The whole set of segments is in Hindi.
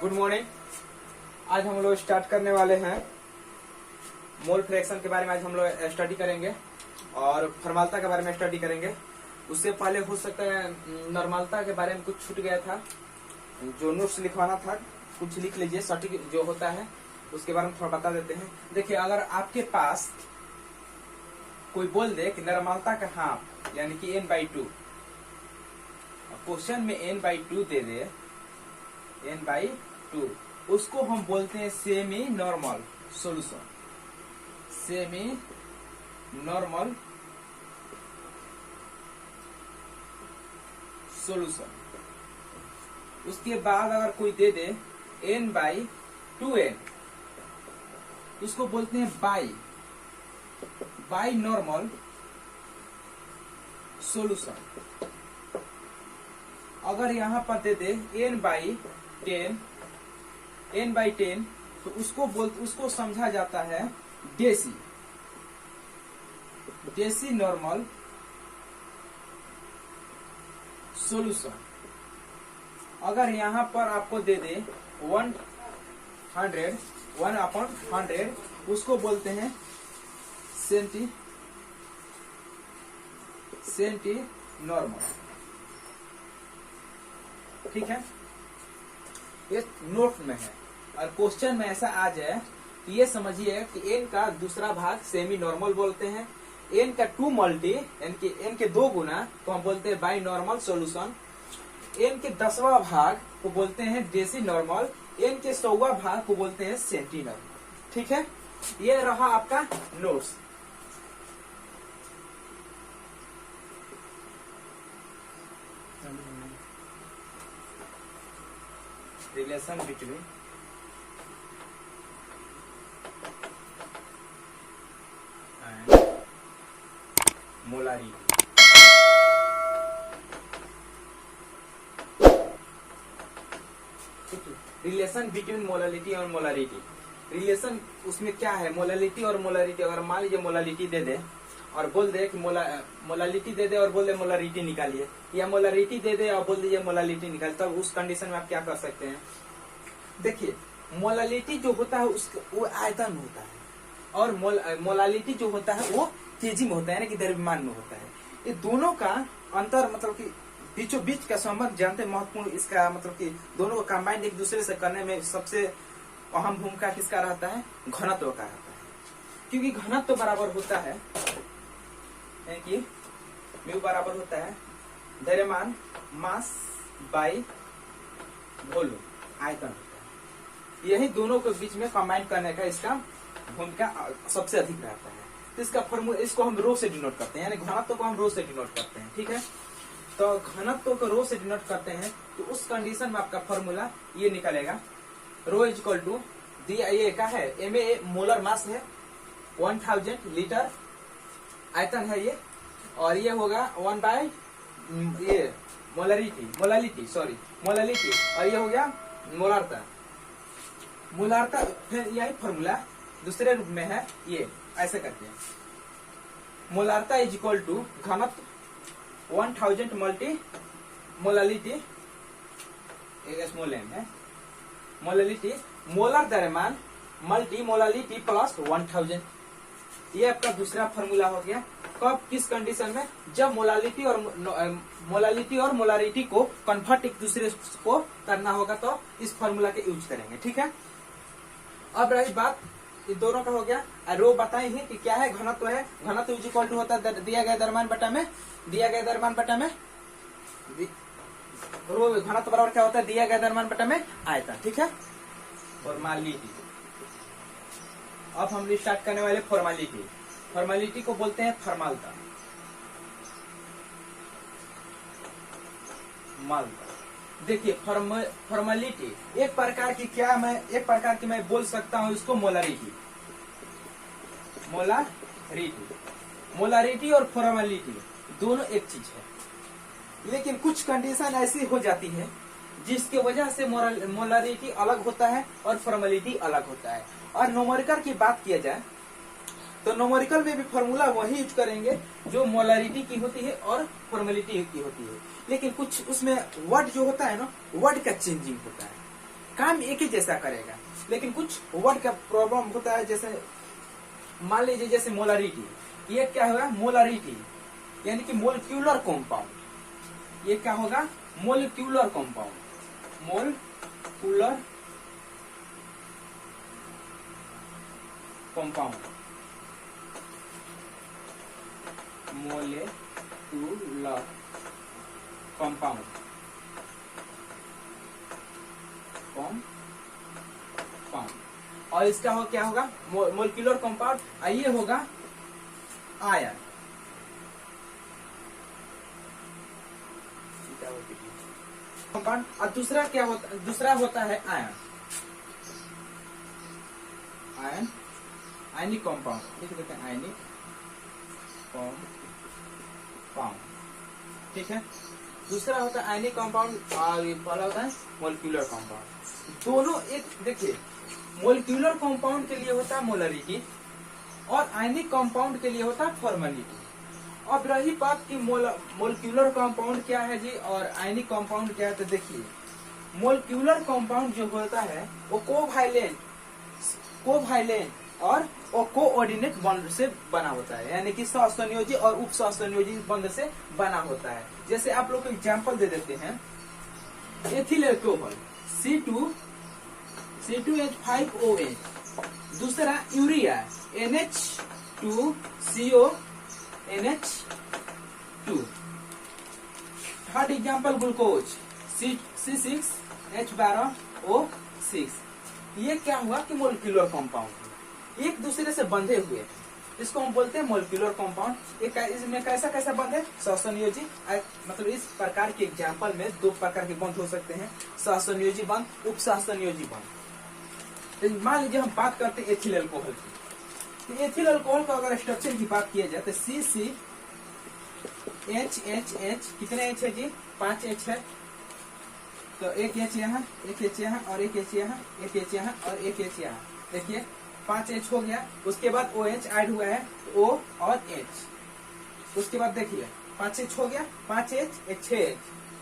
Good morning. आज हम लोग स्टार्ट करने वाले हैं मोल फ्रैक्शन के बारे में। आज हम लोग स्टडी करेंगे और फॉर्मालिटी के बारे में स्टडी करेंगे। उससे पहले हो सकता है नॉर्मलता के बारे में कुछ छूट गया था, जो नोट्स लिखवाना था कुछ लिख लीजिए। सटीक जो होता है उसके बारे में थोड़ा बता देते हैं। देखिए, अगर आपके पास कोई बोल दे कि नॉर्मलता का हाफ यानी कि n/2, क्वेश्चन में n/2 दे दे, n/2, उसको हम बोलते हैं semi normal solution. Semi normal solution. उसके बाद अगर कोई दे दे n/2n, उसको बोलते हैं बाई नॉर्मल सॉल्यूशन। अगर यहां पर दे दे n/10, तो उसको समझा जाता है डेसी नॉर्मल सॉल्यूशन। अगर यहां पर आपको दे दे 1/100, उसको बोलते हैं सेंटी नॉर्मल। ठीक है, ये नोट में है। और क्वेश्चन में ऐसा आ जाए कि ये समझिए कि n का दूसरा भाग सेमी नॉर्मल बोलते हैं, n का 2 मल्टी यानी n के 2 गुना तो हम बोलते हैं बाई नॉर्मल सॉल्यूशन, n के 10वां भाग को बोलते हैं डेसी नॉर्मल, n के 100वां भाग को बोलते हैं सेंटी नॉर्मल। ठीक है, ये रहा आपका notes. Relation between and molarity. Relation between molality और मोलारिटी। रिलेशन उसमें क्या है, मोलालिटी और मोलारिटी। अगर मान लीजिए मोलालिटी दे दे और बोल दे कि मोलालिटी दे दे और बोल दे मोलारिटी निकालिए, या मोलारिटी दे दे और बोल दीजिए मोलालिटी निकाल, तब उस कंडीशन में आप क्या कर सकते हैं। देखिए, मोलालिटी जो होता है वो आयतन में होता है, और मोलालिटी जो होता है वो तेजी में होता है, यानी कि द्रव्यमान में होता है। ये दोनों का अंतर मतलब कि बीचों बीच का संबंध जानते महत्वपूर्ण। इसका मतलब कि दोनों को कंबाइंड एक दूसरे से करने में सबसे अहम भूमिका किसका रहता है, घनत्व का रहता है। क्योंकि घनत्व बराबर होता है कि म्यू बराबर होता है द्रव्यमान मास बाई वॉल्यूम, आयतन होता है। यही दोनों के बीच में कंबाइन करने का इसका भूमिका सबसे अधिक रहता है। तो इसका फॉर्मूला, इसको हम रो से डिनोट करते हैं, यानी घनत्व को हम रो से डिनोट करते हैं। ठीक है, तो घनत्व को रो से डिनोट करते हैं, तो उस कंडीशन में आपका फॉर्मूला ये निकलेगा, रो इज इक्वल टू दिया ये क्या है, एमए मोलर मास है, 1000 लीटर आयतन है ये, और ये होगा 1 बाय ये मोलालिटी, और ये हो गया मोलारता। फिर यही फॉर्मूला दूसरे रूप में है, ये ऐसे करते हैं, मोलारता इज इक्वल टू घनत्व 1000 मल्टी मोलालिटी, स्मॉल m है, मोलालिटी मोलर द्रव्यमान मल्टी मोलालिटी प्लस 1000। ये आपका दूसरा फॉर्मूला हो गया। कब, किस कंडीशन में, जब मोलालिटी और मोलारिटी को कन्वर्ट एक दूसरे को करना होगा, तो इस फॉर्मूला के यूज करेंगे। ठीक है, अब रही बात इन दोनों का हो गया। रो बताए ही कि क्या है, घनत्व है। घनत्व इज इक्वल टू होता है दिया गया द्रव्यमान बटा में रो। घनत्व बराबर क्या होता है, दिया गया द्रव्यमान बटा में आयतन। ठीक है, फॉर्मालिटी। अब हम स्टार्ट करने वाले फॉर्मालिटी को बोलते हैं फॉर्मालिटी। देखिए, फॉर्मालिटी एक प्रकार की मैं बोल सकता हूं इसको मोलारिटी और फॉर्मालिटी दोनों एक चीज है, लेकिन कुछ कंडीशन ऐसी हो जाती है जिसकी वजह से मोलारिटी अलग होता है और फॉर्मालिटी अलग होता है। और न्यूमेरिकल की बात किया जाए तो न्यूमेरिकल में भी फॉर्मूला वही यूज करेंगे जो मोलारिटी की होती है और फॉर्मेलिटी की होती है, लेकिन कुछ उसमें वर्ड जो होता है ना, वर्ड का चेंजिंग होता है। काम एक ही जैसा करेगा, लेकिन कुछ वर्ड का प्रॉब्लम होता है। जैसे मान लीजिए जैसे मोलारिटी, ये क्या होगा मोलारिटी यानी कि मोलिक्यूलर कॉम्पाउंड। ये क्या होगा molecular compound, molecular compound, molecular compound, compound. और इसका हो क्या होगा मोलिक्यूलर कॉम्पाउंड, ये होगा आयन। कंपाउंड। और दूसरा क्या होता, दूसरा होता है आयन, आयन आयनिक कंपाउंड, लिख देते हैं आयनिक कंपाउंड, ठीक है। दूसरा होता है आयनिक कंपाउंड और पहला होता है मोलिक्यूलर कंपाउंड। दोनों एक देखिए, मोलिक्यूलर कंपाउंड के लिए होता है मोलरिटी और आयनिक कंपाउंड के लिए होता है फॉर्मेलिटी। अब रही बात कि मोलिक्यूलर कंपाउंड क्या है जी और आयनिक कंपाउंड क्या है, तो देखिए मोलिक्यूलर कंपाउंड जो होता है वो कोवैलेंट और कोऑर्डिनेट बॉन्ड से बना होता है, यानी कि सहसंयोजी और उप सहसंयोजी बॉन्ड से बना होता है। जैसे आप लोग को एग्जांपल दे देते हैं, एथिल अल्कोहल C2H5OH, दूसरा urea NH2CONH2, third example glucose C6H12O6। ये क्या हुआ कि मोलिक्यूलर कंपाउंड एक दूसरे से बंधे हुए, इसको हम बोलते हैं मोलिक्यूलर कंपाउंड। इसमें कैसा कैसा बंध है सहसंयोजी, मतलब इस प्रकार के एग्जांपल में दो प्रकार के बंध हो सकते हैं, सहसंयोजी बंध, उप सहसंयोजी बंध। मान लीजिए हम बात करते हैं एथिल अल्कोहल की, तो एथिल अल्कोहल का अगर स्ट्रक्चर की बात किया जाए तो CCHHH, कितने H है जी 5 H है, तो एक H यहाँ, एक H यहाँ और एक H यहाँ, एक H यहाँ और एक H यहाँ, देखिए 5 H हो गया। उसके बाद OH ऐड हुआ है O और H, उसके बाद देखिए 5 H हो गया, 5 H एक 6 H,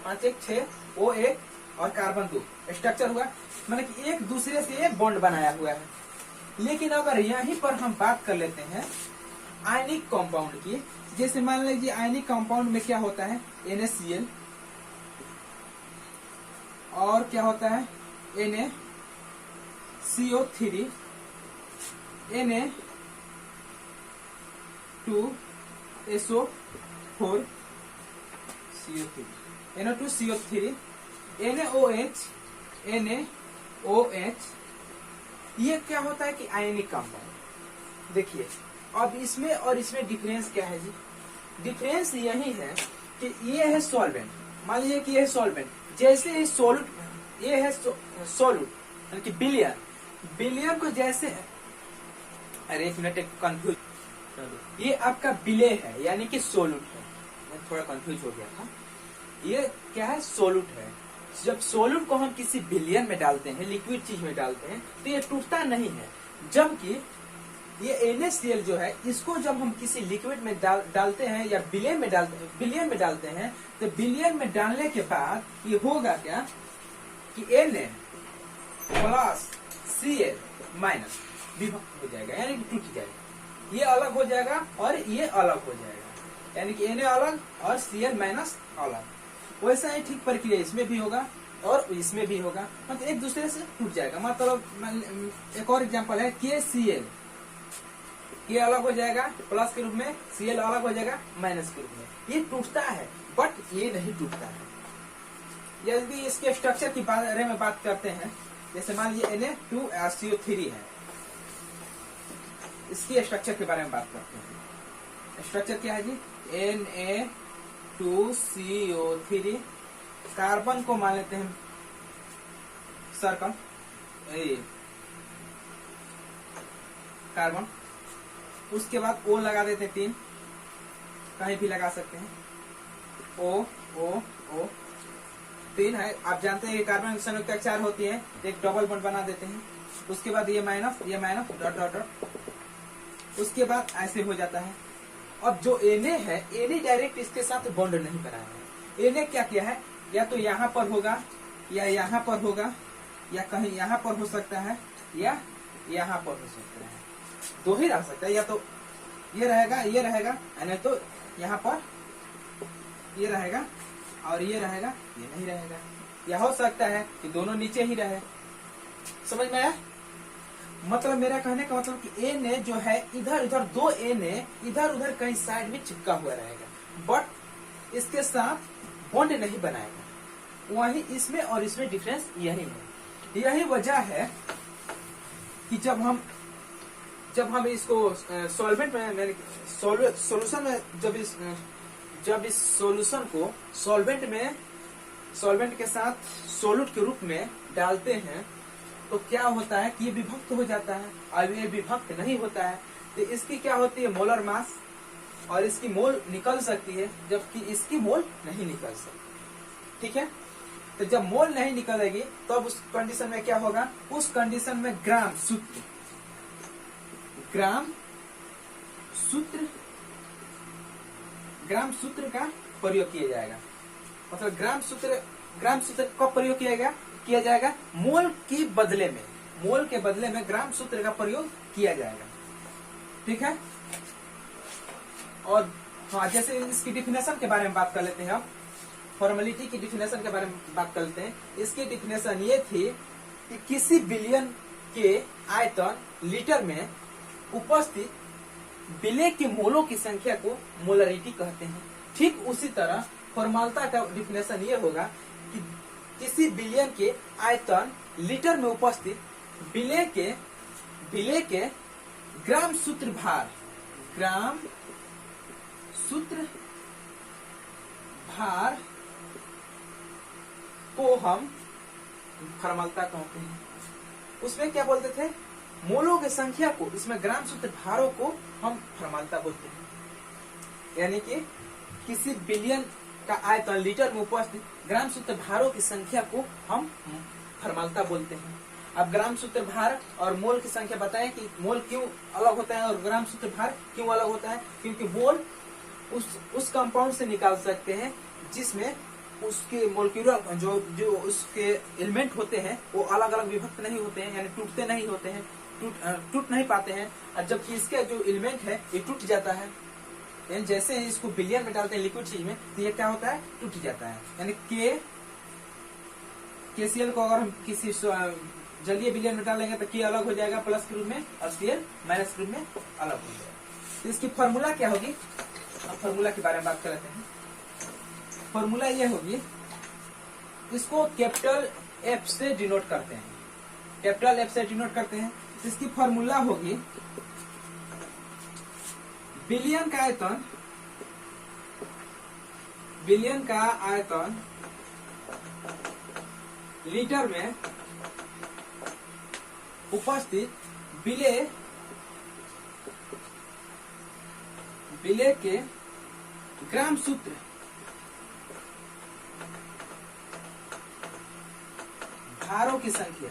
5 एक 6 O एक और कार्बन 2 स्ट्रक्चर हुआ, मतलब कि एक दूसरे से ये बॉन्ड बनाया हुआ है। लेकिन अगर यहीं पर हम बात कर लेते हैं आयनिक कंपाउंड की, जैसे मान लीजिए आयनिक कंपाउंड में क्या होता है NaCl और क्या होता है NaCO3, Na2SO4 CO3, Na2CO3, NaOH, NaOH, ये क्या होता है कि आयनिक कंपाउंड। देखिए अब इसमें और इसमें डिफरेंस क्या है जी, डिफरेंस यही है कि ये है सॉल्वेंट, मान लीजिए कि ये है सॉल्वेंट, जैसे ही सोल्यूट, ये है सोल्यूट यानी कि बिलियन को जैसे, अरे एक मिनट कंफ्यूज, ये आपका बिले है यानी कि सोल्यूट है, मैं थोड़ा कंफ्यूज हो गया था। ये क्या है सोल्यूट है, जब सोल्यूट को हम किसी बिलियन में डालते हैं, लिक्विड चीज में डालते हैं, तो ये टूटता नहीं है। जबकि ये NaCl जो है, इसको जब हम किसी लिक्विड में डालते हैं या बिलियन में डालते हैं, तो बिलियन में डालने के बाद ये होगा क्या कि Na प्लस Cl माइनस विभक्त हो जाएगा, यानी कि टूट जाएगा, ये अलग हो जाएगा और ये अलग हो जाएगा, यानी कि Na अलग और Cl माइनस अलग। वैसा ही ठीक प्रक्रिया इसमें भी होगा और इसमें भी होगा, मतलब एक दूसरे से टूट जाएगा। मतलब एक और एग्जांपल है KCl, ये अलग हो जाएगा प्लस के रूप में, Cl अलग हो जाएगा माइनस के रूप में। ये टूटता है बट ये नहीं टूटता है। यदि इसके स्ट्रक्चर की बारे में बात करते हैं, जैसे मान लीजिए Na2CO3 है, इसकी स्ट्रक्चर के बारे में बात करते हैं। स्ट्रक्चर क्या है जी Na2CO3, कार्बन को मान लेते हैं सर्कल, कार्बन, उसके बाद O लगा देते हैं 3, कहीं भी लगा सकते हैं, O 3 है। आप जानते हैं कि कार्बन संयुक्त 4 होती है, एक डबल बॉन्ड बना देते हैं, उसके बाद ये माइनस डॉट डॉट डॉट, उसके बाद ऐसे हो जाता है। अब जो Na है, Na डायरेक्ट इसके साथ बॉन्ड नहीं बनाया है, Na क्या किया है, या तो यहाँ पर होगा या यहाँ पर होगा या कहीं यहाँ पर हो सकता है या यहाँ पर हो सकता है, दो ही रह सकता है, या तो ये रहेगा नहीं तो यहाँ पर ये रहेगा और ये रहेगा, ये नहीं रहेगा। या हो सकता है कि दोनों नीचे ही रहे। समझ में आया? मतलब मेरा कहने का मतलब कि ए ने जो है इधर उधर दो ए ने इधर उधर कहीं साइड में चिपका हुआ रहेगा, बट इसके साथ बॉन्ड नहीं बनाएगा। वही इसमें और इसमें डिफरेंस यही है। यही वजह है कि जब हम इसको सॉल्वेंट में सॉल्यूशन में जब इस सॉल्यूशन को सॉल्वेंट के साथ सोलूट के रूप में डालते हैं तो क्या होता है कि ये विभक्त हो जाता है, और ये विभक्त नहीं होता है तो इसकी क्या होती है मोलर मास, और इसकी मोल निकल सकती है जबकि इसकी मोल नहीं निकल सकती। ठीक है, तो जब मोल नहीं निकलेगी तो अब उस कंडीशन में क्या होगा, उस कंडीशन में ग्राम सूत्र का प्रयोग किया जाएगा। मतलब ग्राम सूत्र कब प्रयोग किया जाएगा मोल के बदले में ग्राम सूत्र का प्रयोग किया जाएगा। ठीक है, और हाँ, जैसे इसकी डिफिनेशन के बारे में बात कर लेते हैं। अब फॉर्मेलिटी की डिफिनेशन के बारे में बात कर लेते हैं। इसकी डिफिनेशन ये थी कि किसी बिलियन के आयतन लीटर में उपस्थित विलेय के मोलों की संख्या को मोलरिटी कहते हैं। ठीक उसी तरह फॉर्मलता का डिफिनेशन ये होगा कि किसी बिलियन के आयतन लीटर में उपस्थित विलेय के ग्राम सूत्र भार को हम फॉर्मलता कहते हैं। उसमें क्या बोलते थे, मोलों की संख्या को, इसमें ग्राम सूत्र भारों को हम फॉर्मलता बोलते हैं। यानी कि किसी बिलियन का आयतन लीटर में उपस्थित ग्राम सूत्र भारों की संख्या को हम फॉर्मलता बोलते हैं। अब ग्राम सूत्र भार और मोल की संख्या बताएं कि मोल क्यों अलग होता है और ग्राम सूत्र भार क्यों अलग होता है। क्योंकि मोल उस कंपाउंड से निकाल सकते हैं जिसमें उसके मोलिक्यूलर जो उसके एलिमेंट होते हैं वो अलग अलग विभक्त नहीं होते हैं, यानी टूटते नहीं होते हैं, टूट नहीं पाते हैं। और जबकि इसका जो एलिमेंट है ये टूट जाता है, यानी जैसे इसको बिलियन में डालते हैं लिक्विड चीज में तो ये क्या होता है, टूट जाता है। यानी KCl को अगर हम किसी जलीय बिलियन में डालेंगे तो K अलग हो जाएगा प्लस के रूप में और Cl माइनस के रूप में अलग हो जाएगा। तो इसकी फॉर्मूला क्या होगी, अब फॉर्मूला के बारे में बात कर लेते हैं। फॉर्मूला ये होगी, इसको कैपिटल F से डिनोट करते हैं। इसकी फॉर्मूला होगी बिलियन का आयतन लीटर में उपस्थित विलेय के ग्राम सूत्र भारों की संख्या,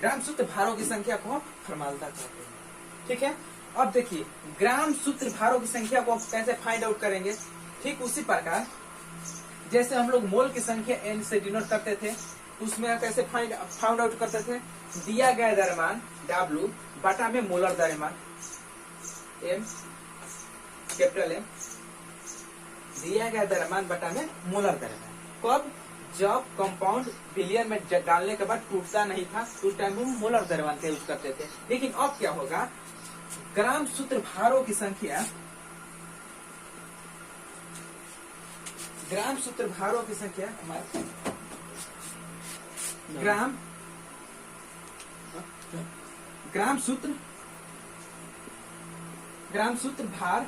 ग्राम सूत्र भारों की संख्या को फॉर्मलता कहते हैं। ठीक है, अब देखिए ग्राम सूत्र भारों की संख्या को कैसे फाइंड आउट करेंगे। ठीक उसी प्रकार जैसे हम लोग मोल की संख्या n से डिनोट करते थे, उसमें कैसे फाइंड आउट करते थे, दिया गया द्रव्यमान W बटा में मोलर द्रव्यमान M, कैपिटल M, दिया गया द्रव्यमान बटा में मोलर द्रव्यमान। कब, जब कंपाउंड बिलियन में डालने के बाद टूटता नहीं था, उस टाइम हम मोलर द्रव्यमान का यूज करते थे। लेकिन अब क्या होगा, ग्राम सूत्र भारों की संख्या, ग्राम सूत्र भारों की संख्या हमारे ग्राम सूत्र भार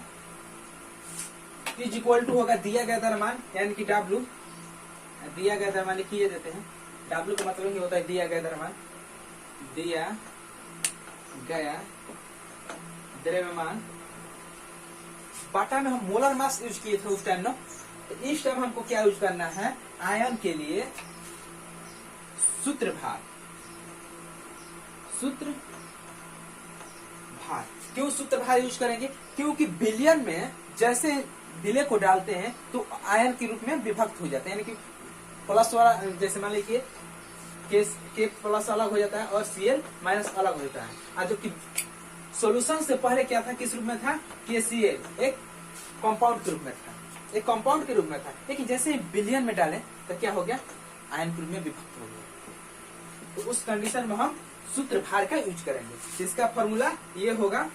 इज इक्वल टू होगा दिया गया द्रव्यमान यानी कि W, दिया गया द्रव्यमान लिखिए देते हैं। W का मतलब ये होता है दिया गया द्रव्यमान, दिया गया द्रव्यमान बाटा में हम मोलर मास यूज किए थे उस टाइम ना, तो इस टाइम हमको क्या यूज करना है, आयन के लिए सूत्र भार। क्यों सूत्र भार यूज करेंगे, क्योंकि बिलियन में जैसे विलेय को डालते हैं तो आयन के रूप में विभक्त हो जाते हैं, यानी कि प्लस वाला, जैसे मान लीजिए के प्लस अलग हो जाता है और Cl माइनस अलग हो जाता है। और जो कि सोल्यूशन से पहले क्या था, किस रूप में था, KCl एक कंपाउंड के रूप में था, एक कंपाउंड के रूप में था। लेकिन जैसे ही विलयन में डाले तो क्या हो गया, आयन के रूप में विभक्त हो गया। तो उस कंडीशन में हम सूत्र भार का यूज करेंगे, जिसका फॉर्मूला ये होगा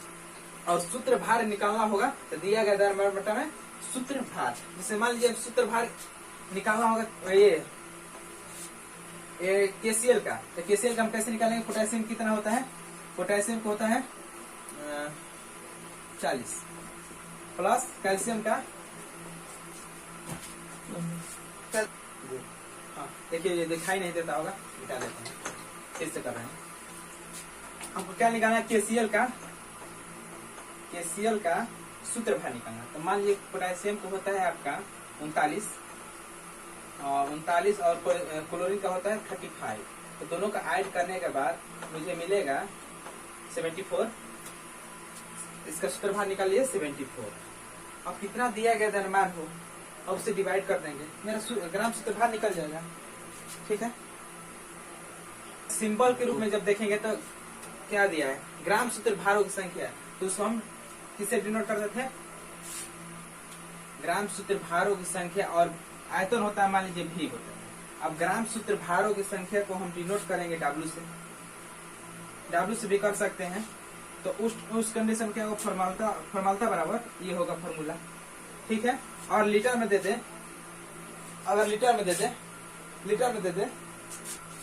और सूत्र भार निकालना होगा। तो दिया गया द्रव्यमान बटा में सूत्र भार, जैसे मान लीजिए सूत्र भार निकालना होगा ये KCl का। तो KCl का हम कैसे निकालेंगे, पोटेशियम कितना होता है, पोटेशियम को होता है 40 प्लस कैल्शियम का, हाँ देखिए ये दिखाई नहीं देता होगा, मिटा देते हैं, फिर से कर रहे हैं। हमको क्या निकालना है, KCl का सूत्र भार निकालना। तो मान लीजिए पोटेशियम को होता है आपका 39 और क्लोरीन का होता है 35। तो दोनों का ऐड करने के बाद मुझे मिलेगा 74। इसका सूत्र भार निकालिए 74। अब कितना दिया गया द्रव्यमान हो, अब उसे डिवाइड कर देंगे, मेरा ग्राम सूत्र भार निकल जाएगा। ठीक है, सिंबल के रूप में जब देखेंगे तो क्या दिया है, ग्राम सूत्र भारों की संख्या, तो उसको हम किससे डिनोट करते थे, ग्राम सूत्र भारों की संख्या, और आयतन होता है मान लीजिए V होता है। अब ग्राम सूत्र भारों की संख्या को हम डिनोट करेंगे W से, W से भी कर सकते हैं। तो उस कंडीशन क्या होगा, फॉर्मूला बराबर ये होगा फॉर्मूला। ठीक है, और लीटर में दे दे, अगर लीटर में दे दे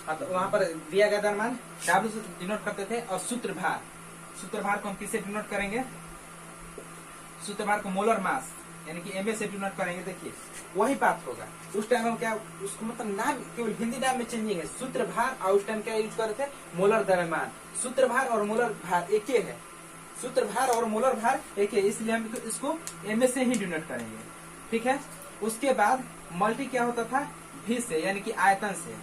हाँ, तो वहां पर दिया गया द्रव्यमान W से डिनोट करते थे। और सूत्र भार को हम किससे डिनोट करेंगे, सूत्र भार को मोलर मास यानी कि MA से डिनोट करेंगे। देखिए वही बात होगा, उस टाइम हम क्या, उसको मतलब नाम केवल हिंदी नाम में चेंजिंग है, सूत्र भार, और उस टाइम क्या यूज कर रहे थे, मोलर द्रव्यमान। सूत्र भार और मोलर भार एक ही है, सूत्र भार और मोलर भार एक है, इसलिए हम इसको MA से ही डिनोट करेंगे। ठीक है, उसके बाद मल्टी क्या होता था, V से यानी कि आयतन से।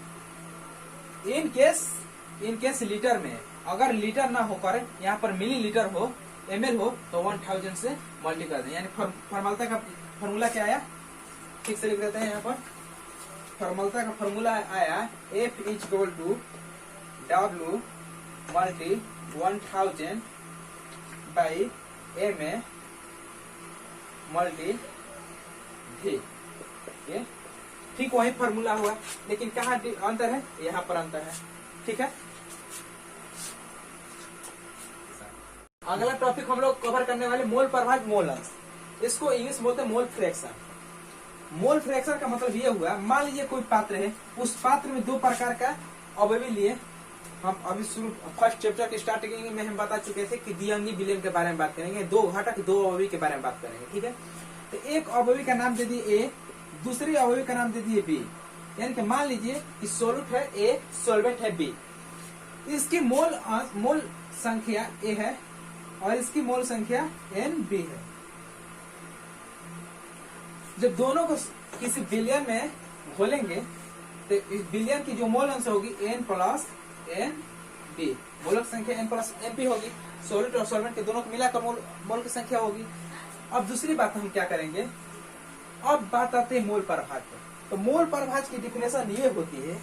इन केस लीटर में, अगर लीटर ना होकर यहाँ पर मिलीलीटर हो, ml हो, तो 1000 से मल्टी कर दें। यानी फॉर्मूला का फॉर्मूला क्या आया, ठीक से लिख देते हैं यहाँ पर। फॉर्मूला का फॉर्मूला आया F = W multi 1000 by MA multi V। ठीक वही फॉर्मूला हुआ, लेकिन कहाँ अंतर है, यहाँ पर अंतर है। ठीक है, अगला टॉपिक हम लोग कवर करने वाले मोल प्रभाज मोल अंश, इसको इंग्लिश बोलते हैं मोल फ्रैक्शन। मोल फ्रैक्शन का मतलब ये हुआ, मान लीजिए कोई पात्र है, उस पात्र में दो प्रकार का अवयवी लिए। हम अभी शुरू फर्स्ट चैप्टर के स्टार्टिंग में हम बता चुके थे कि द्विअंगी विलयन के बारे में बात करेंगे, दो घटक दो अवयवी के बारे में बात करेंगे। ठीक है, तो एक अवयवी का नाम दे दिए A, दूसरी अवयवी का नाम दे दिए B। यानी कि मान लीजिए कि सोल्यूट है A, सॉल्वेंट है B। इसकी मोल संख्या A है और इसकी मोल संख्या NB है। जब दोनों को किसी विलयन में घोलेंगे तो इस विलयन की जो मोल अंश होगी N + NB, मोलक संख्या N + NB होगी। सॉल्यूट और सॉल्वेंट के दोनों को मिलाकर मोल की संख्या होगी। अब दूसरी बात हम क्या करेंगे, अब बात आते हैं मोल प्रभाज पर। तो मोल प्रभाज की डिफिनेशन ये होती है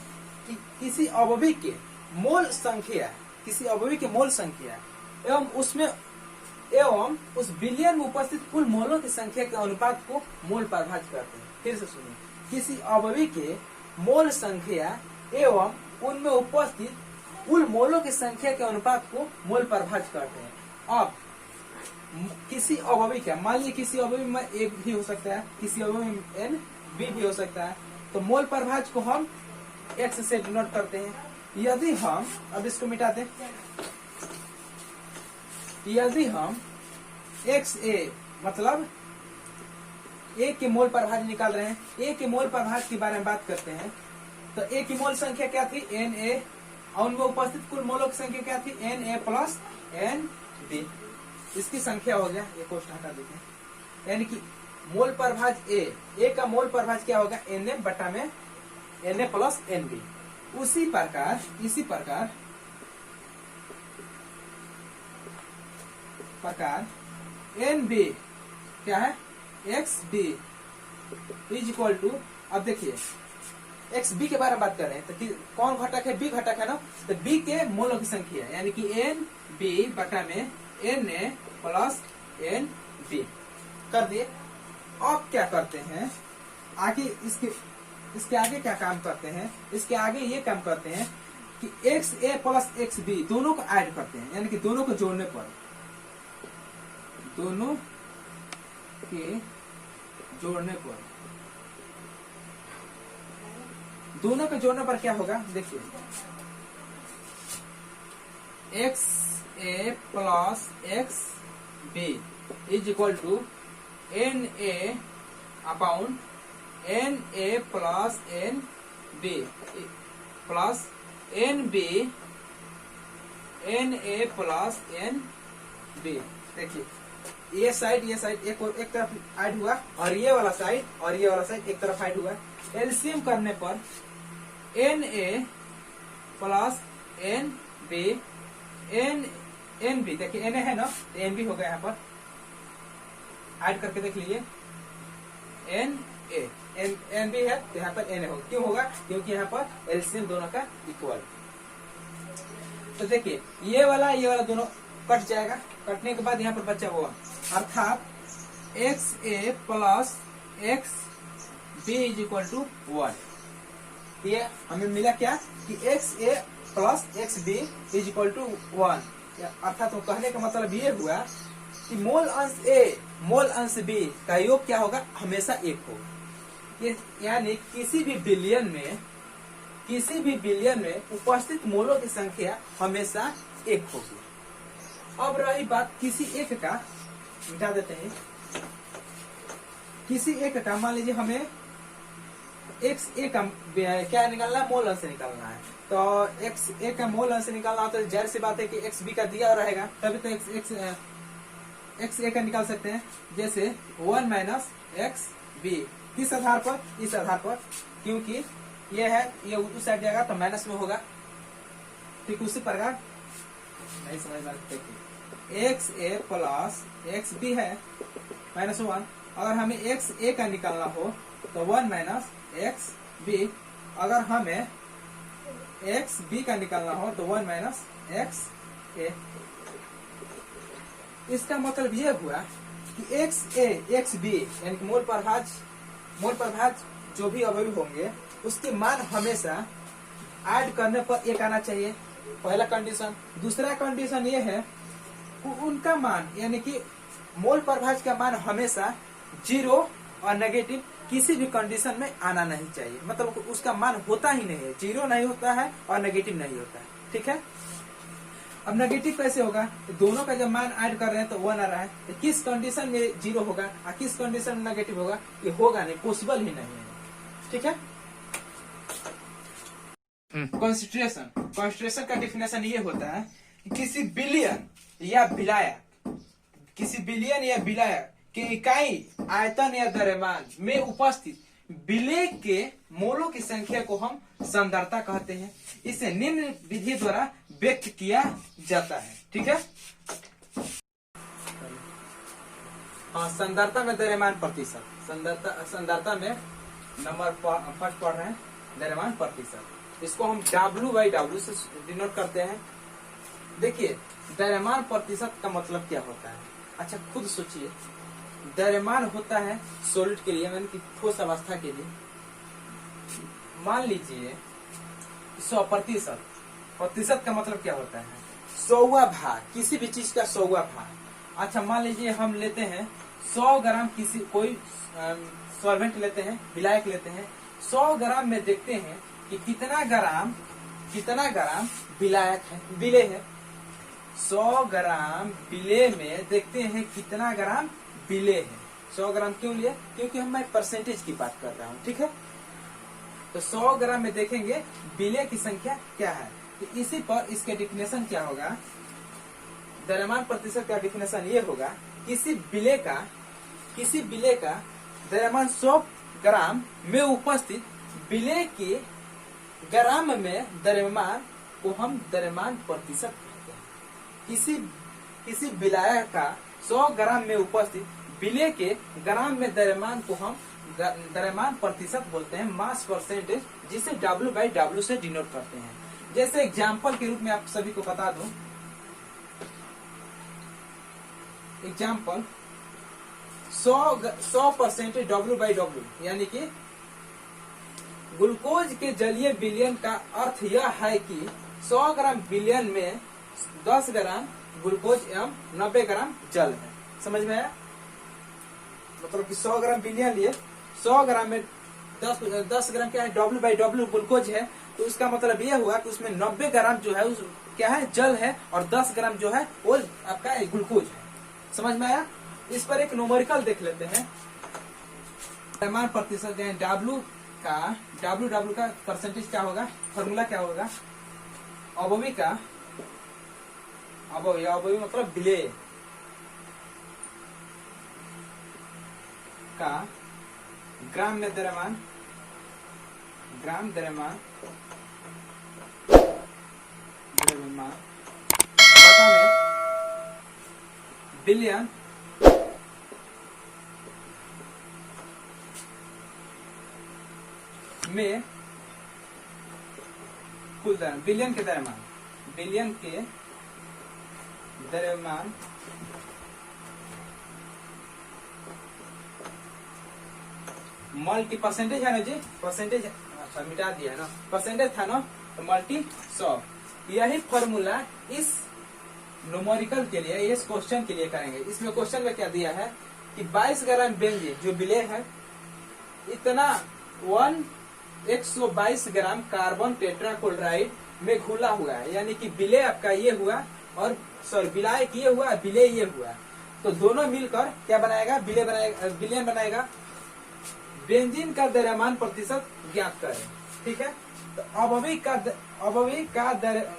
कि किसी अवयवी के मोल संख्या, किसी अवयवी के मोल संख्या एवं उस विलयन में उपस्थित कुल मोलों की संख्या के अनुपात को मोल प्रभाज कहते हैं। फिर से सुनिए, किसी अवयवी के मोल संख्या एवं उनमें उपस्थित कुल मोलों की संख्या के अनुपात को मोल प्रभाज कहते हैं। अब किसी अवयवी का, मान लीजिए किसी अवयवी में A भी हो सकता है, किसी अवयवी में NB भी हो सकता है, तो मोल प्रभाज को हम X से डिनोट करते हैं। यदि हम, अब इसको मिटा दें, यदि हम XA मतलब A के मोल प्रभाज निकाल रहे हैं, A के मोल प्रभाज के बारे में बात करते हैं, तो A की मोल संख्या क्या थी, Na, और उनमें उपस्थित कुल मोलों की संख्या क्या थी, Na + NB। इसकी संख्या हो गया, एक कोष्ठ हटा देते हैं, यानी कि मोल प्रभाज A का मोल प्रभाज क्या होगा, Na बटा में Na + NB। इसी प्रकार NB क्या है, XB = अब देखिए एक्स बी के बारे में बात कर रहे हैं, तो कौन घटक है? बी घटक है ना। तो बी के मोलों की संख्या है, यानी कि एन बी बटा में N A plus N B कर दिए। अब क्या करते हैं आगे, इसके आगे क्या काम करते हैं? इसके आगे ये काम करते हैं कि X A plus X B दोनों को ऐड करते हैं, यानी कि दोनों को जोड़ने पर, दोनों के जोड़ने पर, दोनों के जोड़ने पर क्या होगा? देखिए, X A plus X B is equal to N A upon N A plus N B plus N B N A plus N B. देखिए, ये साइड एक तरफ ऐड हुआ, और ये वाला साइड एक तरफ ऐड हुआ। एलसीएम करने पर N A plus N B N B, देखिए एन ए है ना, तो एन बी हो गया यहाँ पर, ऐड करके देख लीजिए, एन ए एन बी है तो यहाँ पर एन ए होगा। क्यों होगा? क्योंकि यहाँ पर एलसीएम दोनों का इक्वल। तो देखिए, ये वाला दोनों कट जाएगा, कटने के बाद यहाँ पर बचा हुआ, अर्थात X A plus X B is equal to 1। ये हमें मिला क्या कि X A plus X B is equal to 1, अर्थात तो कहने का मतलब ये हुआ कि मोल अंश ए मोल अंश बी का योग क्या होगा? हमेशा एक होगा। ये यानी किसी भी बिलियन में उपस्थित मोलों की संख्या हमेशा एक होगी। अब रही बात किसी एक का, मिटा देते हैं, किसी एक का, मान लीजिए हमें एक्स ए का क्या निकालना है? मोल अंश निकालना है। तो एक्स ए का मोल अंश निकालना हो तो जाहिर सी बात है कि एक्स बी का दिया रहेगा, तभी तो एक्स ए का निकाल सकते हैं। जैसे 1 माइनस एक्स बी, किस आधार पर? इस आधार पर, क्योंकि ये है, ये उस साइड जाएगा तो माइनस में होगा। ठीक उसी प्रकार नहीं समझ में x A plus X B है -1। अगर हमें एक्स ए का निकालना हो तो 1 माइनस एक्स बी, अगर हमें एक्स बी का निकालना हो तो 1 माइनस एक्स ए। इसका मतलब यह हुआ कि एक्स ए एक्स बी यानी कि मोल प्रभाज जो भी अवयवी होंगे उसके मान हमेशा ऐड करने पर एक आना चाहिए, पहला कंडीशन। दूसरा कंडीशन ये है उनका मान, यानी कि मोल प्रभाज का मान हमेशा 0 और नेगेटिव किसी भी कंडीशन में आना नहीं चाहिए, मतलब उसका मान होता ही नहीं है, 0 नहीं होता है और नेगेटिव नहीं होता है। ठीक है, अब नेगेटिव कैसे होगा? तो दोनों का जब मान ऐड कर रहे हैं तो 1 आ रहा है, तो किस कंडीशन में 0 होगा और किस कंडीशन में नेगेटिव होगा? ये होगा नहीं, पॉसिबल ही नहीं है। ठीक है, कॉन्सेंट्रेशन का डिफिनेशन ये होता है कि किसी बिलियन या विलायक के इकाई आयतन या द्रव्यमान में उपस्थित विलेय के मोलों की संख्या को हम सांद्रता कहते हैं। इसे निम्न विधि द्वारा व्यक्त किया जाता है। ठीक है, हाँ, सांद्रता में द्रव्यमान प्रतिशत, सांद्रता में नंबर फर्स्ट पढ़ रहे हैं, द्रव्यमान प्रतिशत, इसको हम W/W से डिनोट करते हैं। देखिए, द्रव्यमान प्रतिशत का मतलब क्या होता है? अच्छा, खुद सोचिए, द्रव्यमान होता है सॉलिड के लिए, यानी कि ठोस अवस्था के लिए। मान लीजिए 100%, प्रतिशत का मतलब क्या होता है? 100वां भाग, किसी भी चीज का 100वां भाग। अच्छा, मान लीजिए हम लेते हैं 100 ग्राम कोई सॉल्वेंट लेते हैं, विलायक लेते हैं, 100 ग्राम में देखते हैं कि कितना ग्राम विलायक है, विलेय है। 100 ग्राम विलेय में देखते हैं कितना ग्राम विलेय है। 100 ग्राम क्यों लिए? क्योंकि हम परसेंटेज की बात कर रहा हूँ। ठीक है, तो 100 ग्राम में देखेंगे विलेय की संख्या क्या है, तो इसी पर इसके डिफिनेशन क्या होगा? द्रव्यमान प्रतिशत का डिफिनेशन ये होगा, किसी विलेय का द्रव्यमान 100 ग्राम में उपस्थित विलेय के ग्राम में द्रव्यमान को हम द्रव्यमान प्रतिशत कहते हैं। किसी विलायक का 100 ग्राम में उपस्थित विलेय के ग्राम में द्रव्यमान को हम द्रव्यमान प्रतिशत बोलते हैं, मास परसेंटेज, जिसे W/W से डिनोट करते हैं। जैसे एग्जाम्पल के रूप में आप सभी को बता दूं, एग्जाम्पल 100% W/W, यानी कि ग्लूकोज के जलीय विलयन का अर्थ यह है कि 100 ग्राम विलयन में 10 ग्राम ग्लूकोज एवं 90 ग्राम जल है। समझ में आया? मतलब कि 100 ग्राम विलयन लिए, 100 ग्राम में 10 ग्राम क्या है, W/W ग्लूकोज है, तो उसका मतलब यह हुआ कि उसमें 90 ग्राम जो है उस क्या है, जल है, और 10 ग्राम जो है वो आपका ग्लूकोज है। समझ में आया? इस पर एक न्यूमेरिकल देख लेते हैं। द्रव्यमान प्रतिशत W का परसेंटेज क्या होगा, फॉर्मूला क्या होगा, अवयवी का अवयवी मतलब विलेय का ग्राम में द्रव्यमान बटा में विलयन में कुल द्रव्यमान, विलयन के द्रव्यमान मल्टी परसेंटेज है ना जी, परसेंटेज, अच्छा मिटा दिया है ना, परसेंटेज था ना, तो मल्टी 100। यही फॉर्मूला इस न्यूमेरिकल के लिए, इस क्वेश्चन के लिए करेंगे। इसमें क्वेश्चन में क्या दिया है कि 22 ग्राम बेंजीन जो विलेय है, इतना 122 ग्राम कार्बन टेट्राक्लोराइड में घुला हुआ है, यानी कि विलेय आपका ये हुआ, और सॉरी विलायक ये हुआ, विलेय ये हुआ, तो दोनों मिलकर क्या बनाएगा, विलयन बनाएगा। बेंजीन का द्रव्यमान प्रतिशत ज्ञात करें। ठीक है, तो अवयवी का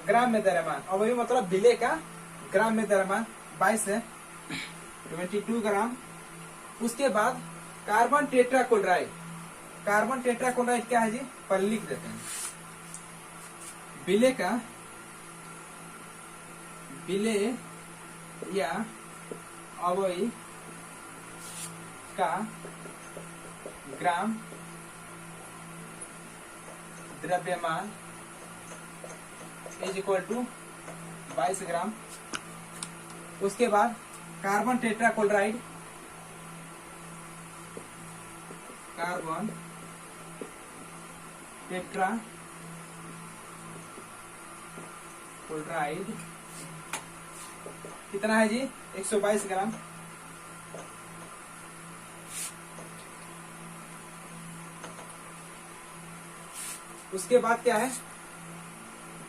ग्राम में द्रव्यमान, अवयवी मतलब विलेय का ग्राम में द्रव्यमान 22 है, 22 ग्राम। उसके बाद कार्बन टेट्राक्लोराइड क्या है जी, पर लिख देते हैं। विलेय या अवयवी का ग्राम द्रव्यमान इज इक्वल टू 22 ग्राम। उसके बाद कार्बन टेट्राक्लोराइड कितना है जी, 122 ग्राम। उसके बाद क्या है,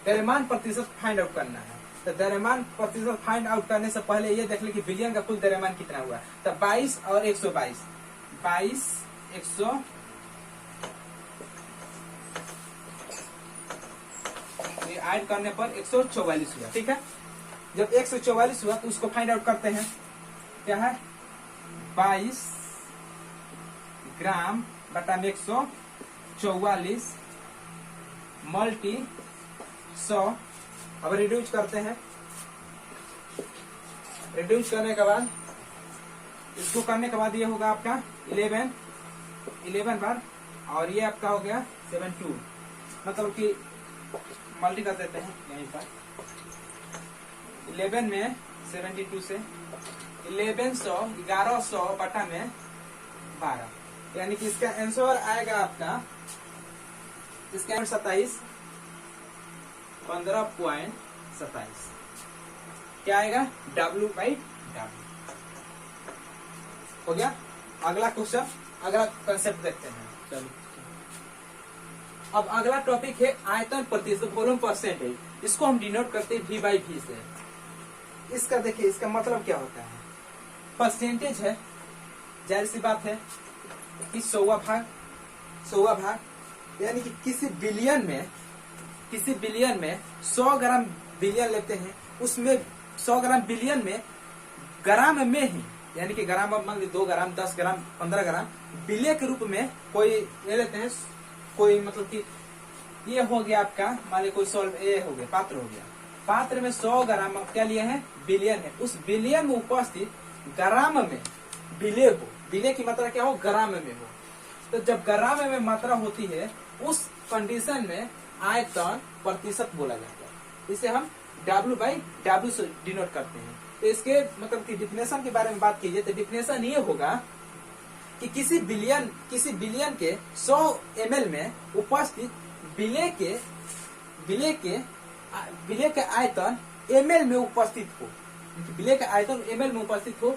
द्रव्यमान प्रतिशत फाइंड आउट करना है। तो द्रव्यमान प्रतिशत फाइंड आउट करने से पहले ये देख ले कि विलयन का कुल द्रव्यमान कितना हुआ। तो 22 और 122, 100 ऐड करने पर 144 हुआ। ठीक है, जब 144 हुआ तो उसको फाइंड आउट करते हैं। क्या है, 22 ग्राम बटा 144 मल्टी 100। अब रिड्यूस करते हैं, रिड्यूस करने के बाद इसको करने के बाद ये होगा आपका 11 बार, और ये आपका हो गया 72, मतलब कि मल्टी कर देते हैं यहीं पर। 11 में 72 से 1100 बटा में 12, यानी कि इसका आंसर आएगा आपका, इसका 15.27 क्या आएगा, W/W हो गया। अगला क्वेश्चन, अगला कंसेप्ट देखते हैं। चलो, अब अगला टॉपिक है आयतन प्रतिशत, वॉल्यूम परसेंटेज। इसको हम डिनोट करते हैं V/V से। इसका देखिए, इसका मतलब क्या होता है, परसेंटेज है, जाहिर सी बात है कि 100वां भाग, यानी कि किसी बिलियन में 100 ग्राम बिलियन लेते हैं, उसमें 100 ग्राम बिलियन में ग्राम में ही, यानी कि ग्राम, मान लीजिए 2 ग्राम, 10 ग्राम, 15 ग्राम विलेय के रूप में कोई ले लेते हैं। कोई मतलब कि ये हो गया आपका, मान लीजिए कोई ये हो गया, पात्र हो गया, पात्र में 100 ग्राम क्या लिए हैं, बिलियन है। उस बिलियन में उपस्थित ग्राम में विलेय हो, विलेय की मात्रा क्या हो, ग्राम में हो, तो जब ग्राम में मात्रा होती है उस कंडीशन में आयतन प्रतिशत बोला जाता है। इसे हम W/W से डिनोट करते हैं। तो इसके मतलब की डिफिनेशन के बारे में बात कीजिए तो डिफिनेशन ये होगा कि किसी बिलियन के 100 ml में उपस्थित विलेय के आयतन ml में उपस्थित हो, विलेय का आयतन ml में उपस्थित हो,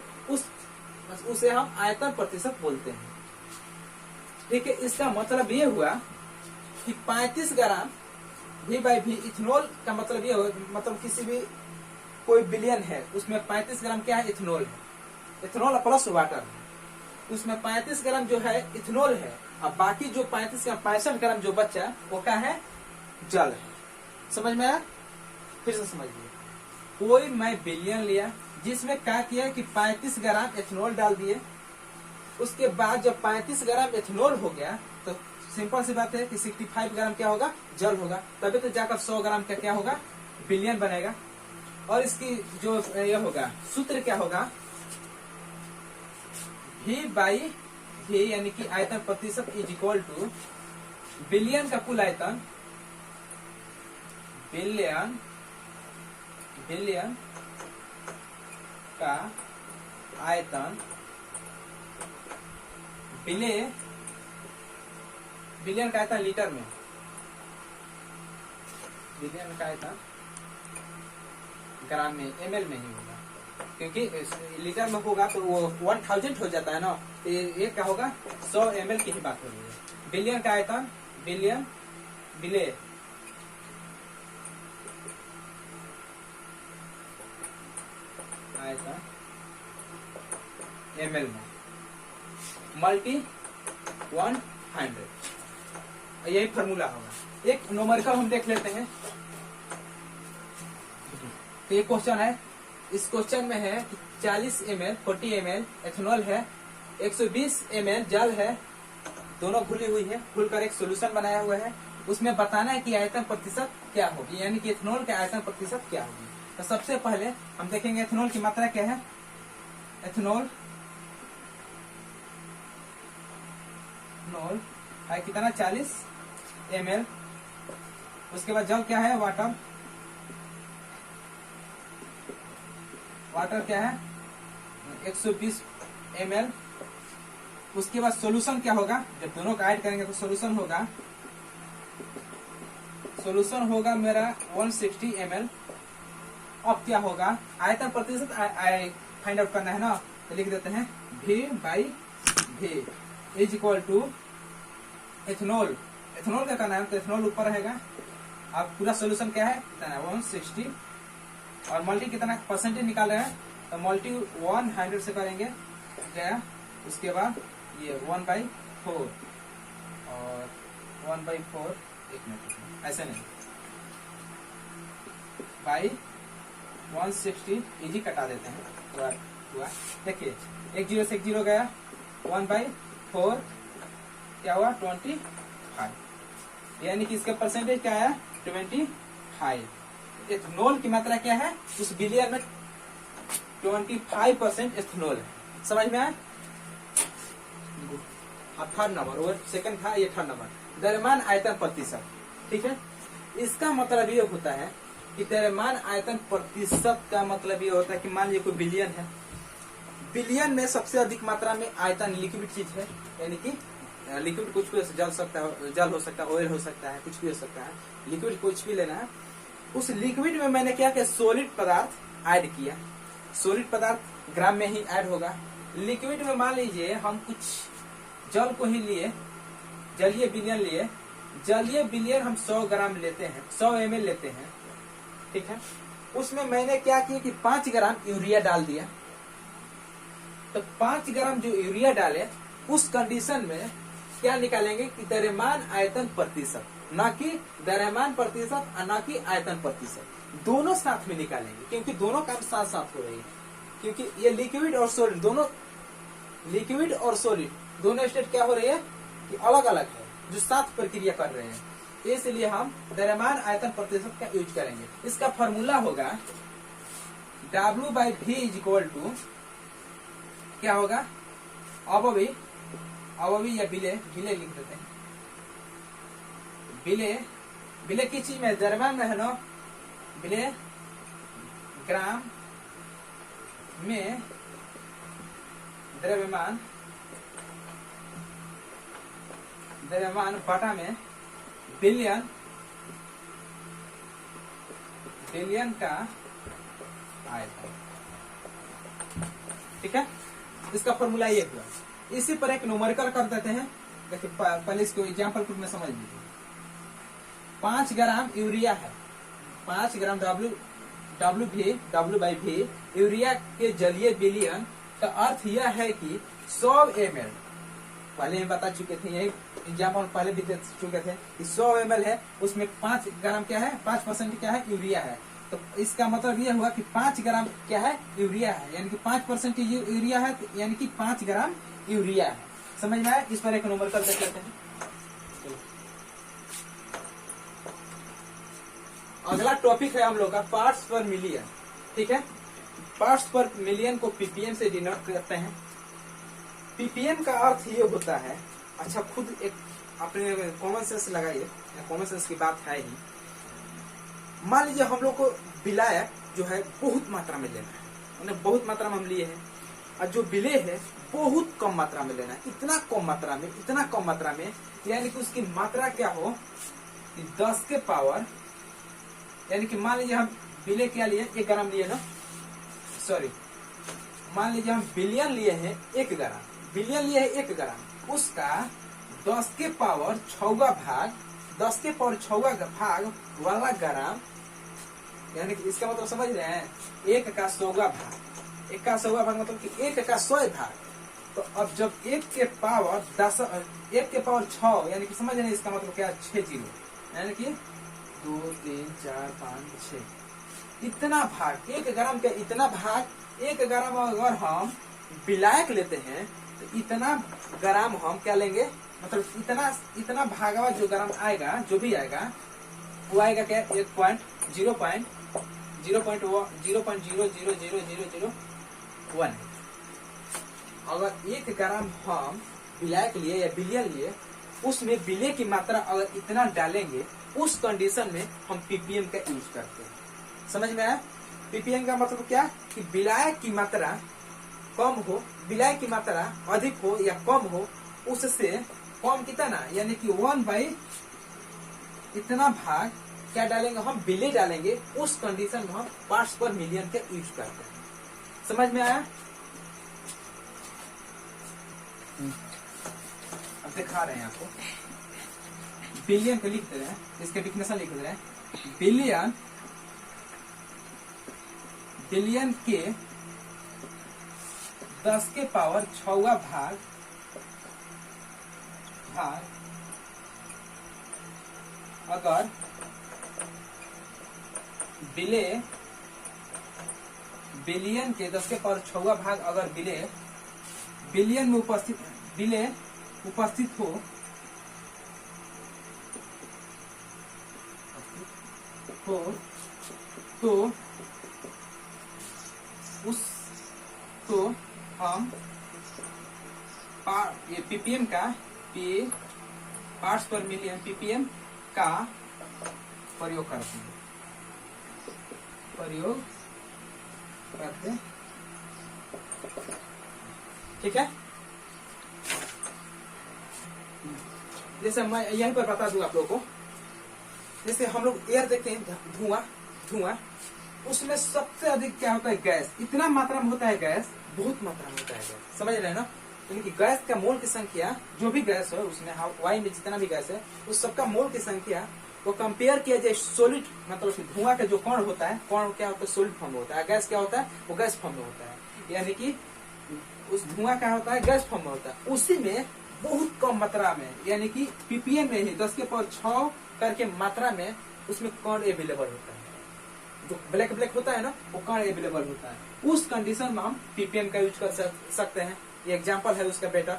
उसे हम आयतन प्रतिशत बोलते हैं। ठीक है, इसका मतलब ये हुआ कि 35 ग्राम V/V इथेनॉल का मतलब ये होगा, मतलब किसी भी कोई बिलियन है उसमें 35 ग्राम क्या है, इथेनॉल है, इथेनॉल प्लस वाटर है, उसमें 35 ग्राम जो है इथेनॉल है, अब बाकी जो 65 ग्राम जो बचा वो क्या है, जल है। समझ में आया? फिर से समझिए, कोई मैं बिलियन लिया जिसमें क्या किया कि 35 ग्राम इथेनॉल डाल दिए, उसके बाद जब 35 ग्राम इथेनॉल हो गया तो सिंपल सी बात है कि 65 ग्राम क्या होगा, जल होगा, तभी तो जाकर 100 ग्राम का क्या होगा, बिलियन बनेगा। और इसकी जो यह होगा सूत्र क्या होगा, V/V यानी कि आयतन प्रतिशत इज इक्वल टू बिलियन का कुल आयतन, बिलियन का आयतन बिलियन का आयतन लीटर में, बिलियन का आयतन ग्राम में, ml में ही होगा, क्योंकि लीटर में होगा तो वो 1000 हो जाता है ना, तो ये क्या होगा, 100 ml की ही बात हो रही है। बिलियन का आयतन, बिलियन आयतन ml में मल्टी 100, यही फॉर्मूला होगा। एक न्यूमेरिकल हम देख लेते हैं। तो ये क्वेश्चन है, इस क्वेश्चन में है कि 40 ml 40 ml एथेनॉल है, 120 ml जल है, दोनों घुली हुई है, घुलकर एक सोल्यूशन बनाया हुआ है, उसमें बताना है कि आयतन प्रतिशत क्या होगी, यानी कि एथेनॉल के आयतन प्रतिशत क्या होगी। तो सबसे पहले हम देखेंगे एथेनॉल की मात्रा क्या है, एथेनॉल है कितना, 40 ml, उसके बाद जल क्या है, वाटर क्या है 120 ml, उसके बाद सॉल्यूशन क्या होगा, जब दोनों का ऐड करेंगे तो सॉल्यूशन होगा मेरा 160 ml। अब क्या होगा, आयतन प्रतिशत फाइंड आउट करना है ना, तो लिख देते हैं V/V is equal to ethanol का करना है तो एथेनॉल ऊपर रहेगा, अब पूरा सॉल्यूशन क्या है 160, और मल्टी कितना परसेंटेज निकाल रहे हैं तो मल्टी 100 से करेंगे गया, उसके बाद ये 1/4 और 1/4, एक मिनट ऐसे नहीं, बाई 160 इजी कटा देते हैं, हुआ देखिए 1 0 से 1 0 गया, 1/4 क्या हुआ 25, यानी कि इसका परसेंटेज क्या है 25। एथेनॉल की मात्रा क्या है, उस बिलियन में 25% एथेनॉल है। समझ में आया? थर्ड नंबर, वो सेकंड था, ये थर्ड नंबर, द्रव्यमान आयतन प्रतिशत। ठीक है, इसका मतलब ये होता है कि द्रव्यमान आयतन प्रतिशत का मतलब ये होता है कि मान लीजिए कोई बिलियन है, बिलियन में सबसे अधिक मात्रा में आयतन लिक्विड चीज है, यानी कि लिक्विड कुछ भी जल हो सकता है, ऑयल हो सकता है, कुछ भी हो सकता है, लिक्विड कुछ भी लेना है। उस लिक्विड में मैंने क्या किया, सॉलिड पदार्थ ऐड किया, सॉलिड पदार्थ ग्राम में ही ऐड होगा। लिक्विड में मान लीजिए हम कुछ जल को ही लिए, जलीय बिलियन हम 100 ग्राम लेते हैं, 100 ml लेते हैं। ठीक है, उसमें मैंने क्या किया कि 5 ग्राम यूरिया डाल दिया, तो 5 ग्राम जो यूरिया डाले उस कंडीशन में क्या निकालेंगे कि द्रव्यमान आयतन प्रतिशत, ना कि द्रव्यमान प्रतिशत और ना कि आयतन प्रतिशत, दोनों साथ में निकालेंगे, क्योंकि दोनों काम साथ साथ हो रही है, क्योंकि ये लिक्विड और सॉलिड दोनों स्टेट क्या हो रही है कि अलग अलग है, जो साथ प्रक्रिया कर रहे हैं, इसलिए हम द्रव्यमान आयतन प्रतिशत का यूज करेंगे। इसका फॉर्मूला होगा W/V इज इक्वल टू क्या होगा, अवयवी या बिले, बिले लिख देते हैं। बिले, बिले किस चीज में, द्रव्यमान में है ना, बिले ग्राम में द्रव्यमान, द्रव्यमान बटा में बिलियन, बिलियन का आयतन। ठीक है, इसका फॉर्मूला ये हुआ। इसी पर एक न्यूमेरिकल कर देते हैं। देखिए पहले इसको एग्जाम्पल में समझ लीजिए। 5 ग्राम यूरिया है, 5 ग्राम W/V यूरिया के जलीय विलयन का अर्थ यह है कि 100 ml, पहले हम बता चुके थे, यही एग्जाम्पल पहले भी दे चुके थे कि 100 ml है, उसमें 5 ग्राम क्या है, 5% क्या है, यूरिया है। तो इसका मतलब यह हुआ कि 5 ग्राम क्या है, यूरिया है, यानी कि 5% यूरिया है, यानी कि 5 ग्राम यूरिया है। समझ में आया? इस पर एक नंबर कर देते हैं। अगला टॉपिक है हम लोग का पार्ट्स पर मिलियन। ठीक है, पार्ट्स पर मिलियन को पीपीएम से डिनोट करते हैं। पीपीएम का अर्थ ये होता है, अच्छा खुद एक अपने कॉमन सेंस लगाइए, कॉमन सेंस की बात है ही। मान लीजिए हम लोग को विलायक जो है बहुत मात्रा में लेना है, उन्हें बहुत मात्रा में हम लिए हैं, और जो विलेय है बहुत कम मात्रा में लेना है। इतना कम मात्रा में, इतना कम मात्रा में, यानी कि उसकी मात्रा क्या हो कि 10 के पावर, यानी कि मान लीजिए हम विलेय क्या लिए, 1 ग्राम लिए ना, सॉरी मान लीजिए हम बिलियन लिए हैं 1 ग्राम, बिलियन लिए है 1 ग्राम, उसका 10 के पावर 6 भाग, 10 के पावर 6 भाग वाला ग्राम, यानी कि इसका मतलब समझ रहे हैं, 1 का 100 भाग, 1 का 100 भाग मतलब कि 1 का 100 भाग। तो अब जब 1 के पावर 10, 1 के पावर 6, यानी कि समझ रहे हैं, इसका मतलब क्या, 6 जीरो, यानी कि 2 3 4 5 6, इतना भाग 1 ग्राम का, इतना भाग 1 ग्राम अगर हम विलायक लेते हैं तो इतना ग्राम हम क्या लेंगे, मतलब इतना भागवा जो ग्राम आएगा, जो भी आएगा वो आएगा क्या, 0.00000001। अगर 1 ग्राम हम विलायक लिए या बिलियन लिए, उसमें विलेय की मात्रा अगर इतना डालेंगे, उस कंडीशन में हम पीपीएम का यूज करते हैं। समझ में आया? पीपीएम का मतलब क्या कि विलायक की मात्रा कम हो, विलायक की मात्रा अधिक हो या कम हो, उससे कम कितना, यानी कि 1/, इतना भाग क्या डालेंगे हम, विलेय डालेंगे, उस कंडीशन में हम पार्ट्स पर मिलियन का यूज करते हैं। समझ में आया? अब दिखा रहे हैं आपको, बिलियन को लिख दे रहे हैं, इसके डिफिनेशन लिख दे रहे हैं। बिलियन, बिलियन के 10 के पावर 6 भाग अगर विलेय, बिलियन के 10 के पावर 6 भाग अगर विलेय बिलियन में विलेय उपस्थित हो तो हम ये पीपीएम का, पार्ट्स पर मिलियन पीपीएम का प्रयोग करते हैं, ठीक है। जैसे मैं यहीं पर बता दूं आप लोगों को, जैसे हम लोग एयर देखते हैं, धुआं, उसमें सबसे अधिक क्या होता है, गैस, इतना मात्रा में होता है गैस, बहुत मात्रा में होता है गैस। समझ रहे हैं ना? यानी कि गैस का मोल की संख्या, जो भी गैस है उसमें, वायु में जितना भी गैस है, उस सबका मोल की संख्या वो कंपेयर किया जाए सॉलिड, मतलब धुआं का जो कण होता है, कण क्या होता है, सॉलिड फॉर्म में होता है, गैस क्या होता है, वो गैस फॉर्म में होता है, यानी कि उस धुआं क्या होता है, गैस फॉर्म में होता है। उसी में बहुत कम मात्रा में, यानी कि पीपीएम में ही 10 के पावर 6 करके मात्रा में उसमें कण अवेलेबल होता है, जो ब्लैक होता है ना, वो कण अवेलेबल होता है। उस कंडीशन में हम पीपीएम का यूज कर सकते हैं। ये एग्जांपल है उसका बेटा,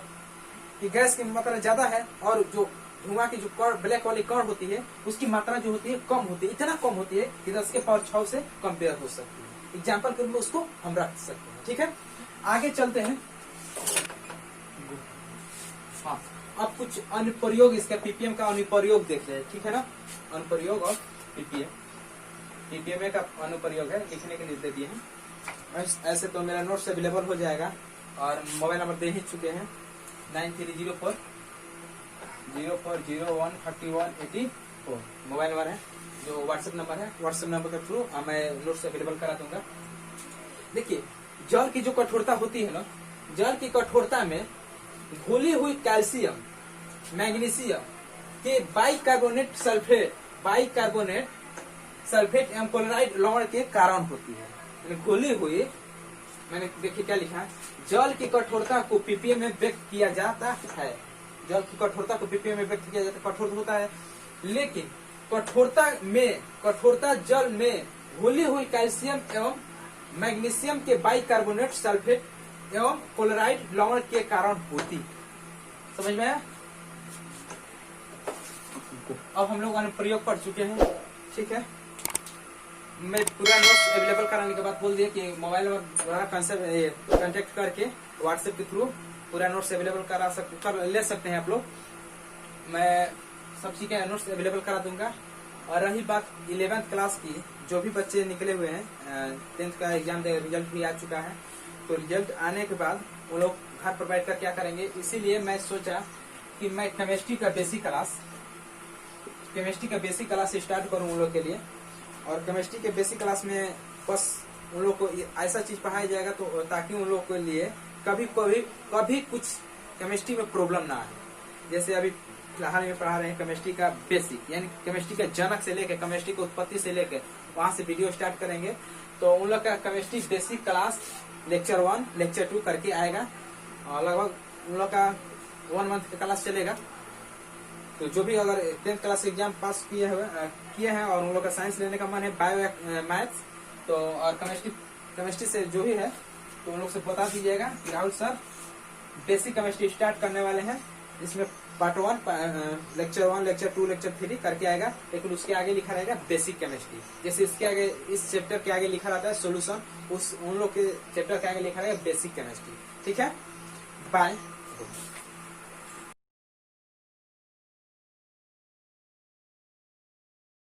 कि गैस की मात्रा ज्यादा है और जो धुआं की जो कण, ब्लैक वाली कण होती है, उसकी मात्रा जो होती है कम होती है, इतना कम होती है कि 10 के पावर 6 से कंपेयर हो सकती है। एग्जाम्पल के रूप में उसको हम रख सकते हैं। ठीक है, आगे चलते हैं। हाँ, अब कुछ अनुप्रयोग इसका पीपीएम का अनुप्रयोग देख रहे हैं, ठीक है ना। अनुप्रयोग और पीपीएम, पीपीएम का अनुप्रयोग है, लिखने के लिए दे दिए हैं। ऐसे तो मेरा नोट्स अवेलेबल हो जाएगा और मोबाइल नंबर दे ही चुके हैं 9304 04013184 मोबाइल नंबर है, जो व्हाट्सएप नंबर है। व्हाट्सएप नंबर के थ्रू मैं नोट्स अवेलेबल करा दूंगा। देखिए, जल की जो कठोरता होती है ना, जल की कठोरता में घुली हुई कैल्शियम, मैग्नीशियम के बाइकार्बोनेट सल्फेट एवं क्लोराइड लवण के कारण होती है। घुली हुई, मैंने देखिए क्या लिखा है, जल की कठोरता को पीपीएम में व्यक्त किया जाता है। जल की कठोरता को पीपीएम में व्यक्त किया जाता है, कठोर होता है, लेकिन कठोरता जल में घुली हुई कैल्शियम एवं मैग्नीशियम के बाइकार्बोनेट सल्फेट एवं क्लोराइड लवण के कारण होती। समझ में आया? अब हम लोग अनुप्रयोग पढ़ चुके हैं, ठीक है। मैं पूरा नोट्स अवेलेबल कराने के बाद बोल दिया कि मोबाइल नंबर कांटेक्ट करके व्हाट्सएप के थ्रू पूरा नोट्स अवेलेबल ले सकते हैं आप लोग। मैं सब चीजें नोट्स अवेलेबल करा दूंगा। और रही बात 11th क्लास की, जो भी बच्चे निकले हुए हैं, 10th का एग्जाम रिजल्ट भी आ चुका है, तो रिजल्ट आने के बाद वो लोग घर पर बैठ कर क्या करेंगे, इसीलिए मैं सोचा कि मैं केमिस्ट्री का बेसिक क्लास स्टार्ट करूँ उन लोग के लिए। और केमिस्ट्री के बेसिक क्लास में बस उन लोग को ऐसा चीज पढ़ाया जाएगा तो ताकि उन लोग के लिए कभी कुछ केमिस्ट्री में प्रॉब्लम ना आए। जैसे अभी फिलहाल में पढ़ा रहे हैं केमिस्ट्री का बेसिक, यानी केमिस्ट्री के जनक से लेकर केमिस्ट्री की उत्पत्ति से लेकर वहां से वीडियो स्टार्ट करेंगे। तो उन लोग का chemistry basic class lecture 1 lecture 2 करके आएगा और लगभग उन लोग का 1 मंथ का क्लास चलेगा। तो जो भी अगर 10th क्लास एग्जाम पास किए हैं और उन लोग का साइंस लेने का मन है, बायो मैथ्स तो और केमिस्ट्री से जो भी है, तो उन लोग से बता दीजिएगा कि Rahul sir basic chemistry start करने वाले हैं। इसमें पार्ट 1 लेक्चर 1 लेक्चर 2 लेक्चर 3 करके आएगा, लेकिन उसके आगे लिखा रहेगा बेसिक केमिस्ट्री। जैसे इसके आगे इस चैप्टर के आगे लिखा रहता है सॉल्यूशन, उन लोग के चैप्टर के आगे लिखा रहेगा बेसिक केमिस्ट्री। ठीक है, बाय।